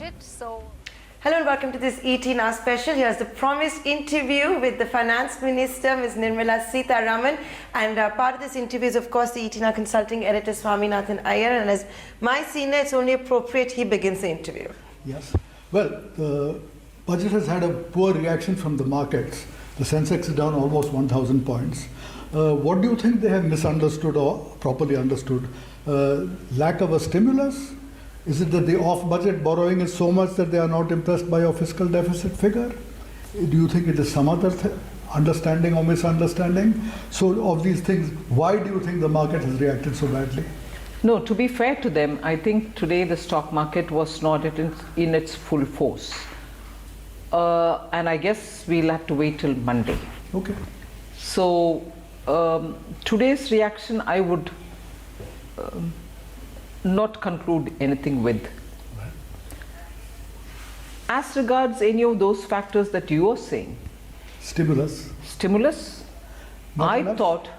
budget. So, hello and welcome to this ETNow special. Here's the promised interview with the Finance Minister, Ms. Nirmala Sitharaman. And part of this interview is, of course, the ETNow consulting editor, Swaminathan Iyer. And as my senior, it's only appropriate he begins the interview. Yes. Well, the budget has had a poor reaction from the markets. The Sensex is down almost 1,000 points. What do you think they have misunderstood or properly understood? Lack of a stimulus? Is it that the off-budget borrowing is so much that they are not impressed by your fiscal deficit figure? Do you think it is some other understanding or misunderstanding? So of these things, why do you think the market has reacted so badly? No, to be fair to them, I think today the stock market was not in its full force. And I guess we'll have to wait till Monday. Okay. So today's reaction, I would not conclude anything with. Right. As regards any of those factors that you are saying, Stimulus? I thought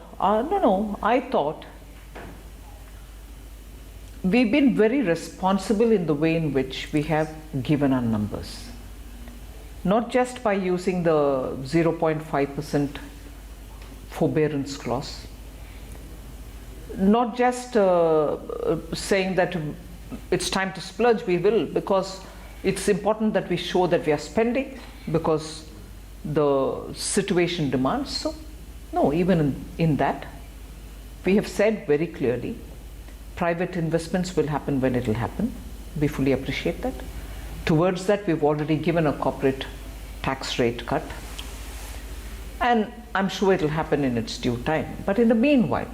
we've been very responsible in the way in which we have given our numbers. Not just by using the 0.5% forbearance clause, not just saying that it's time to splurge, we will, because it's important that we show that we are spending because the situation demands so. No, even in that, we have said very clearly, private investments will happen when it will happen. We fully appreciate that. Towards that, we've already given a corporate tax rate cut. And I'm sure it will happen in its due time. But in the meanwhile,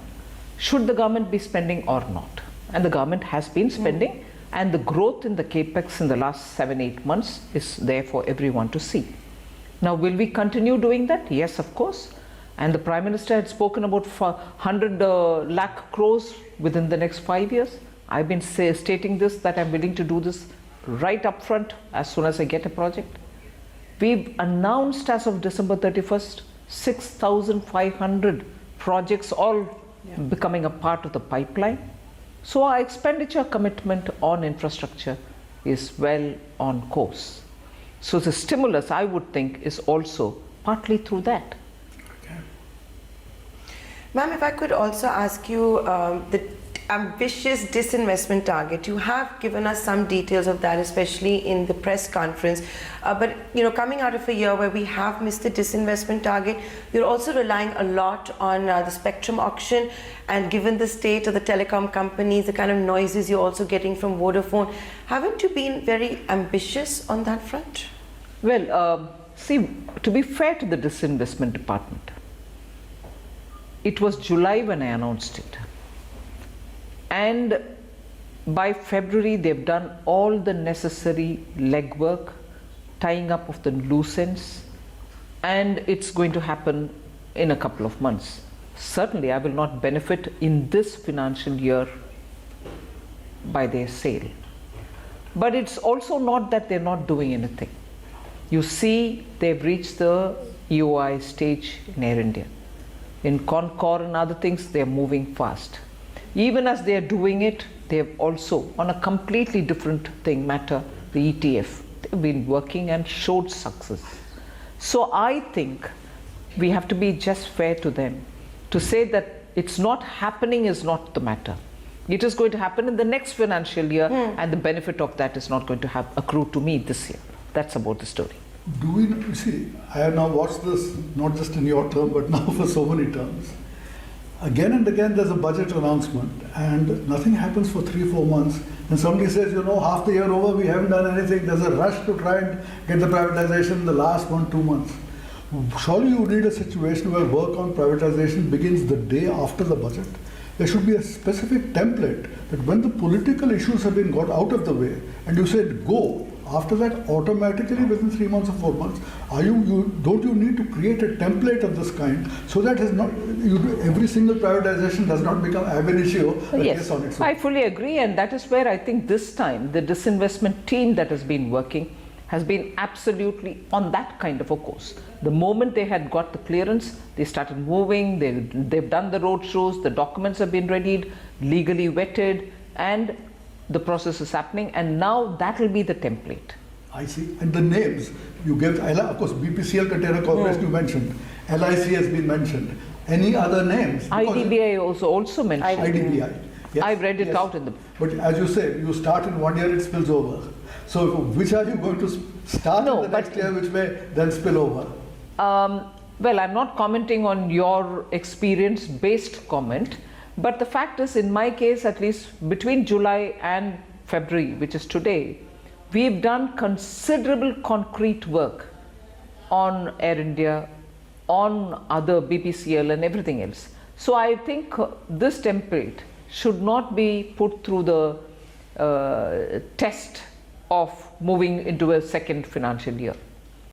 should the government be spending or not? And the government has been spending, and the growth in the capex in the last 7-8 months is there for everyone to see. Now, will we continue doing that? Yes, of course. And the Prime Minister had spoken about 100 lakh crores within the next 5 years. I've been stating this, that I'm willing to do this right up front as soon as I get a project. We've announced as of December 31st, 6,500 projects all becoming a part of the pipeline. So our expenditure commitment on infrastructure is well on course. So the stimulus, I would think, is also partly through that. Okay. Ma'am, if I could also ask you the ambitious disinvestment target. You have given us some details of that, especially in the press conference. But coming out of a year where we have missed the disinvestment target, you're also relying a lot on the spectrum auction. And given the state of the telecom companies, the kind of noises you're also getting from Vodafone, haven't you been very ambitious on that front? Well, see, to be fair to the disinvestment department, it was July when I announced it. And by February, they've done all the necessary legwork, tying up of the loose ends, and it's going to happen in a couple of months. Certainly, I will not benefit in this financial year by their sale. But it's also not that they're not doing anything. You see, they've reached the EOI stage in Air India. In Concor and other things, they're moving fast. Even as they are doing it, they have also, on a completely different matter, the ETF, they've been working and showed success. So I think we have to be just fair to them. To say that it's not happening is not the matter. It is going to happen in the next financial year, and the benefit of that is not going to accrue to me this year. That's about the story. Do we see? I have now watched this not just in your term, but now for so many terms. Again and again, there's a budget announcement, and nothing happens for 3-4 months. And somebody says, half the year over, we haven't done anything. There's a rush to try and get the privatization in the last 1-2 months. Surely you need a situation where work on privatization begins the day after the budget. There should be a specific template that when the political issues have been got out of the way, and you said go, after that automatically within 3 months or 4 months, don't you need to create a template of this kind so that every single privatization does not become ab initio a case on its own? I fully agree, and that is where I think this time the disinvestment team that has been working has been absolutely on that kind of a course. The moment they had got the clearance, they started moving, they've done the road shows, the documents have been readied, legally vetted, and the process is happening, and now that will be the template. I see. And the names you gave, of course, BPCL Container Corporation you mentioned, LIC has been mentioned. Any other names? Because IDBI also mentioned. IDBI. Yes, I read it yes. out in the. But as you say, you start in 1 year, it spills over. So which are you going to start No, in the next year, which may then spill over? Well, I'm not commenting on your experience-based comment, but the fact is, in my case, at least between July and February, which is today, we've done considerable concrete work on Air India, on other BPCL and everything else. So I think this template should not be put through the test of moving into a second financial year.